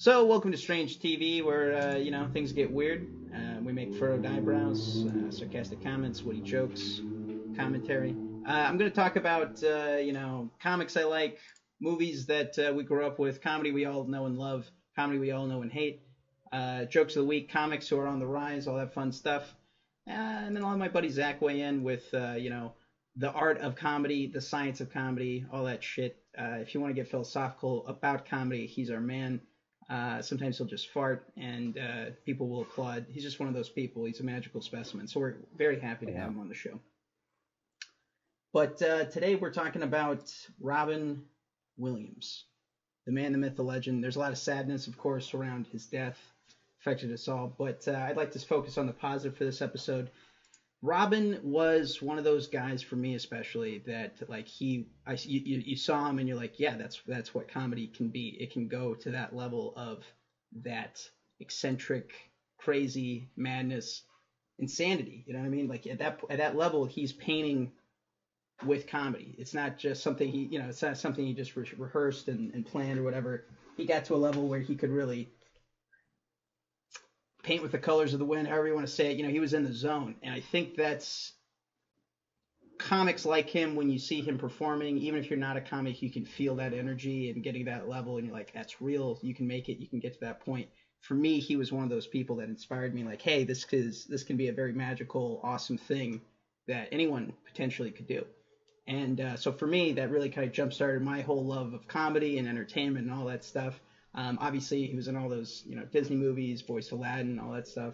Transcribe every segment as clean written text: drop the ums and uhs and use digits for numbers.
So, welcome to Strange TV, where things get weird. We make furrowed eyebrows, sarcastic comments, witty jokes, commentary. I'm going to talk about comics I like, movies that we grew up with, comedy we all know and love, comedy we all know and hate, jokes of the week, comics who are on the rise, all that fun stuff. And then I'll have my buddy Zach weigh in with the art of comedy, the science of comedy, all that shit. If you want to get philosophical about comedy, he's our man. Sometimes he'll just fart and people will applaud. He's just one of those people. He's a magical specimen. So we're very happy to have him on the show. But today we're talking about Robin Williams, the man, the myth, the legend. There's a lot of sadness, of course, around his death. Affected us all. But I'd like to focus on the positive for this episode. Robin was one of those guys for me, especially that you saw him and you're like, yeah, that's what comedy can be. It can go to that level of that eccentric, crazy madness, insanity. You know what I mean? Like at that level, he's painting with comedy. It's not just something it's not something he just rehearsed and planned or whatever. He got to a level where he could really paint with the colors of the wind, however you want to say it. He was in the zone. And I think that's comics like him, when you see him performing, even if you're not a comic, you can feel that energy and getting that level. And you're like, that's real. You can make it. You can get to that point. For me, he was one of those people that inspired me. Like, hey, this can be a very magical, awesome thing that anyone potentially could do. And so for me, that really kind of jump-started my whole love of comedy and entertainment and all that stuff. Obviously, he was in all those, Disney movies, Voice Aladdin, all that stuff.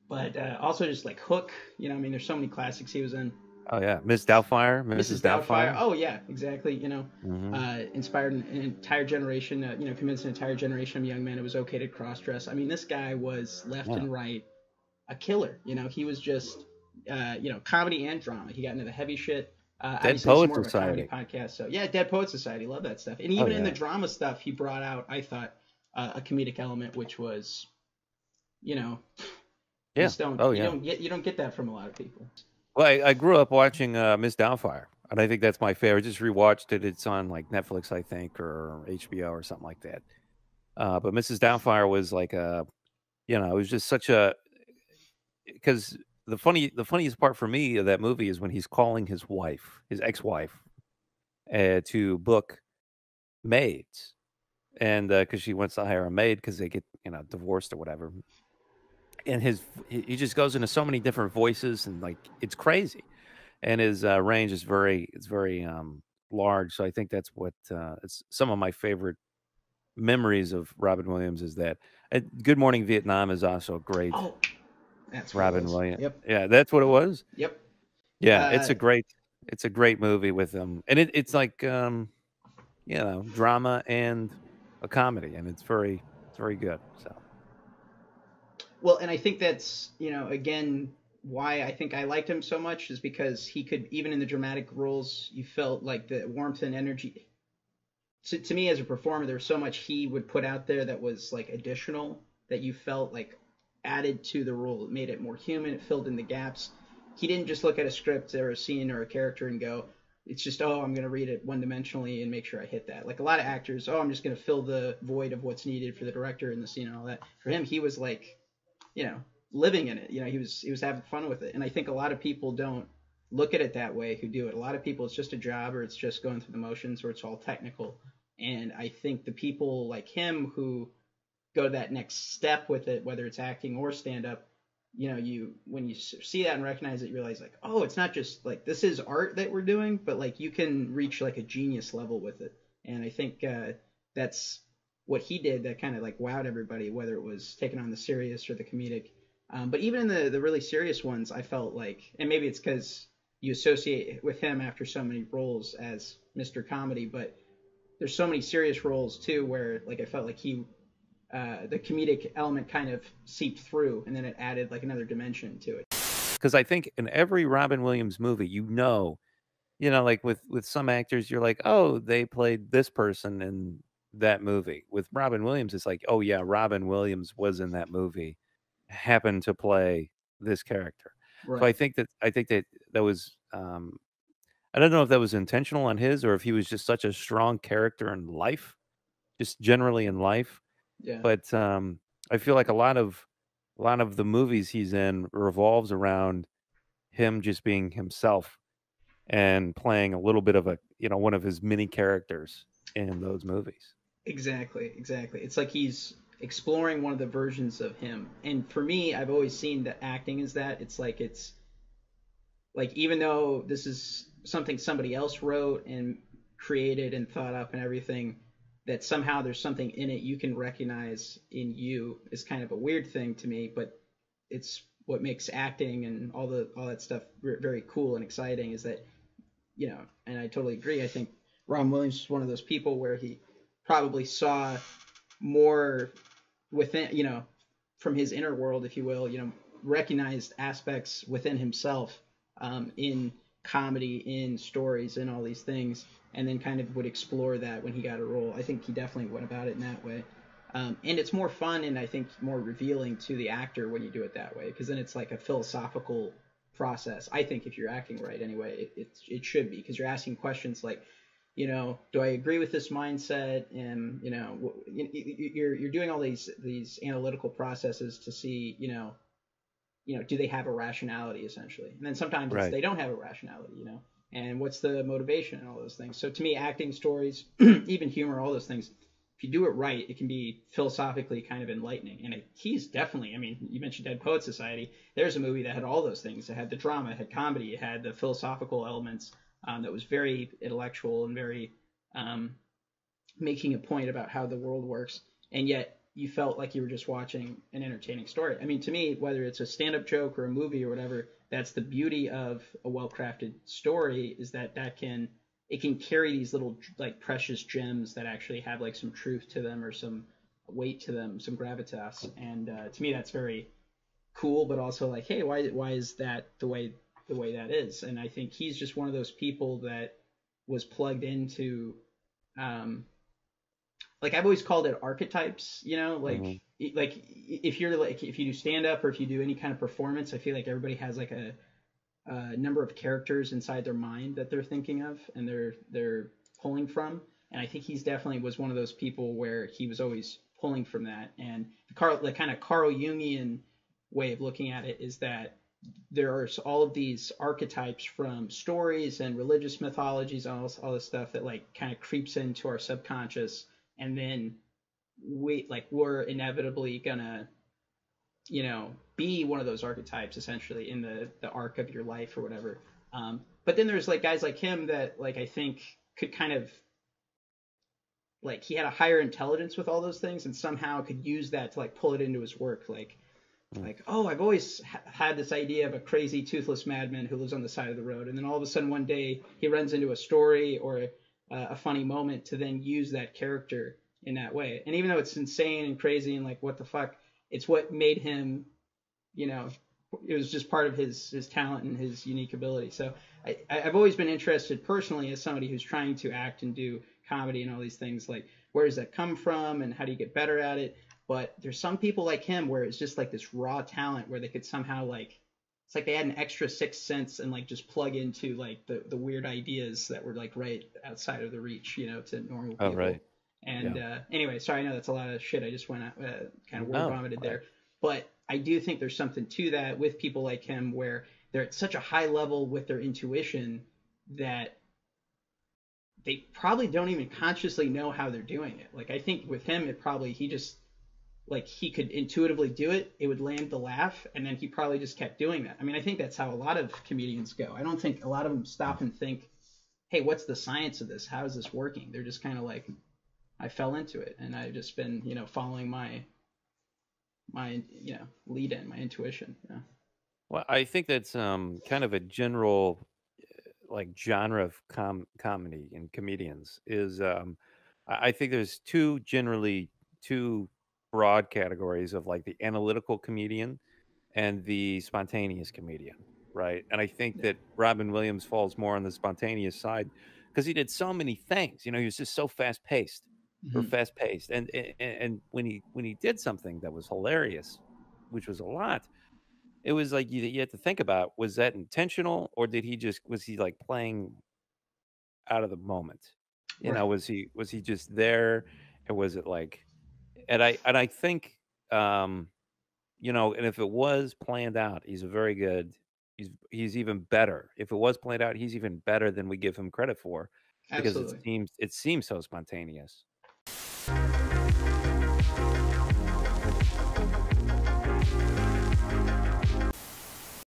But also just like Hook, there's so many classics he was in. Oh, yeah. Miss Doubtfire, Mrs. Doubtfire. Oh, yeah, exactly. Inspired an entire generation, convinced an entire generation of young men it was okay to cross-dress. I mean, this guy was left and right a killer. He was just, comedy and drama. He got into the heavy shit. Dead Poet Society podcast. So yeah, Dead Poet Society, love that stuff. And even in the drama stuff, he brought out, I thought, a comedic element, which was, you don't get that from a lot of people. Well, I grew up watching Miss Doubtfire, and I think that's my favorite. I just rewatched it. It's on like Netflix, I think, or HBO or something like that. But Mrs. Doubtfire was like it was just such a, because the funniest part for me of that movie is when he's calling his ex-wife, to book maids, and because she wants to hire a maid because they get divorced or whatever, and he just goes into so many different voices, and like it's crazy, and his range is very large. So I think that's what it's some of my favorite memories of Robin Williams is that. Good Morning Vietnam is also great. Oh. That's Robin Williams. Yep. Yeah, that's what it was. Yep. Yeah, it's a great movie with him, and it's like drama and a comedy, and it's very good. So. Well, and I think that's again why I think I liked him so much is because he could, even in the dramatic roles, you felt like the warmth and energy. To me as a performer, there was so much he would put out there that was like additional, that you felt like added to the role. It made it more human. It filled in the gaps. He didn't just look at a script or a scene or a character and go, it's just, I'm going to read it one-dimensionally and make sure I hit that. Like a lot of actors, I'm just going to fill the void of what's needed for the director in the scene and all that. For him, he was like, living in it. He was having fun with it. And I think a lot of people don't look at it that way who do it. A lot of people, it's just a job, or it's just going through the motions, or it's all technical. And I think the people like him who go to that next step with it, whether it's acting or stand-up, when you see that and recognize it, you realize like, oh, it's not just like this is art that we're doing, but like you can reach like a genius level with it. And I think that's what he did that kind of like wowed everybody, whether it was taking on the serious or the comedic. But even in the really serious ones, I felt like, and maybe it's because you associate with him after so many roles as Mr. Comedy, but there's so many serious roles too where like I felt like he the comedic element kind of seeped through, and then it added like another dimension to it. Because I think in every Robin Williams movie, like with some actors, you're like, oh, they played this person in that movie. With Robin Williams, it's like, oh yeah, Robin Williams was in that movie, happened to play this character. Right. So I think that was, I don't know if that was intentional on his, or if he was just such a strong character in life just generally in life. Yeah. But I feel like a lot of the movies he's in revolves around him just being himself and playing a little bit of one of his mini characters in those movies. Exactly, exactly. It's like he's exploring one of the versions of him. And for me, I've always seen that acting is that. It's like even though this is something somebody else wrote and created and thought up and everything, that somehow there's something in it you can recognize in you is kind of a weird thing to me, but it's what makes acting and all that stuff very cool and exciting is that, and I totally agree. I think Ron Williams is one of those people where he probably saw more within, from his inner world, if you will, recognized aspects within himself, in comedy, in stories, in all these things, and then kind of would explore that when he got a role. I think he definitely went about it in that way. And it's more fun and I think more revealing to the actor when you do it that way, because then it's like a philosophical process. I think if you're acting right anyway, it should be, because you're asking questions like, do I agree with this mindset? And you're doing all these analytical processes to see, do they have a rationality essentially? And then sometimes Right. they don't have a rationality, and what's the motivation and all those things. So to me, acting, stories, even humor, all those things, if you do it right, it can be philosophically kind of enlightening. And he's definitely, I mean, you mentioned Dead Poet Society. There's a movie that had all those things. It had the drama, it had comedy, it had the philosophical elements, that was very intellectual and very, making a point about how the world works, and yet you felt like you were just watching an entertaining story. I mean, to me, whether it's a stand-up joke or a movie or whatever, that's the beauty of a well-crafted story, is that it can carry these little like precious gems that actually have like some truth to them or some weight to them, some gravitas. And to me, that's very cool, but also like, hey, why is that the way that is? And I think he's just one of those people that was plugged into, um, like I've always called it archetypes, Hmm. like if you do stand up or if you do any kind of performance, I feel like everybody has like a number of characters inside their mind that they're thinking of and they're pulling from. And I think he's definitely was one of those people where he was always pulling from that. And the kind of Carl Jungian way of looking at it is that there are all of these archetypes from stories and religious mythologies, all this stuff that like kind of creeps into our subconscious, and then we're inevitably gonna, be one of those archetypes essentially in the arc of your life or whatever. But then there's like guys like him that like I think could kind of like he had a higher intelligence with all those things and somehow could use that to like pull it into his work, like, oh, I've always had this idea of a crazy toothless madman who lives on the side of the road, and then all of a sudden one day he runs into a story or a funny moment to then use that character in that way. And even though it's insane and crazy and like what the fuck, it's what made him, you know, it was just part of his talent and his unique ability. So I've always been interested personally as somebody who's trying to act and do comedy and all these things, like where does that come from and how do you get better at it? But there's some people like him where it's just like this raw talent where they could somehow like it's like they had an extra sixth sense and like just plug into like the weird ideas that were like right outside of the reach, to normal Oh, people. right. And Yeah. Anyway, sorry, I know that's a lot of shit. I just went kind of word No. vomited Right. there, but I do think there's something to that with people like him where they're at such a high level with their intuition that they probably don't even consciously know how they're doing it. Like I think with him, it probably he just like he could intuitively do it, it would land the laugh, and then he probably just kept doing that. I mean, I think that's how a lot of comedians go. I don't think a lot of them stop and think, hey, what's the science of this? How is this working? They're just kind of like, I fell into it, and I've just been, following my lead in, my intuition. Yeah. Well, I think that's kind of a general like genre of comedy and comedians is I think there's two broad categories of like the analytical comedian and the spontaneous comedian, right? And I think Yeah. that Robin Williams falls more on the spontaneous side because he did so many things. He was just so Mm-hmm. fast paced, and when he did something that was hilarious, which was a lot, it was like you had to think about, was that intentional or was he like playing out of the moment? Right. Was he just there Or was it like? And I think, you know, and if it was planned out, he's a very good. He's even better. If it was planned out, he's even better than we give him credit for, because Absolutely. it seems so spontaneous.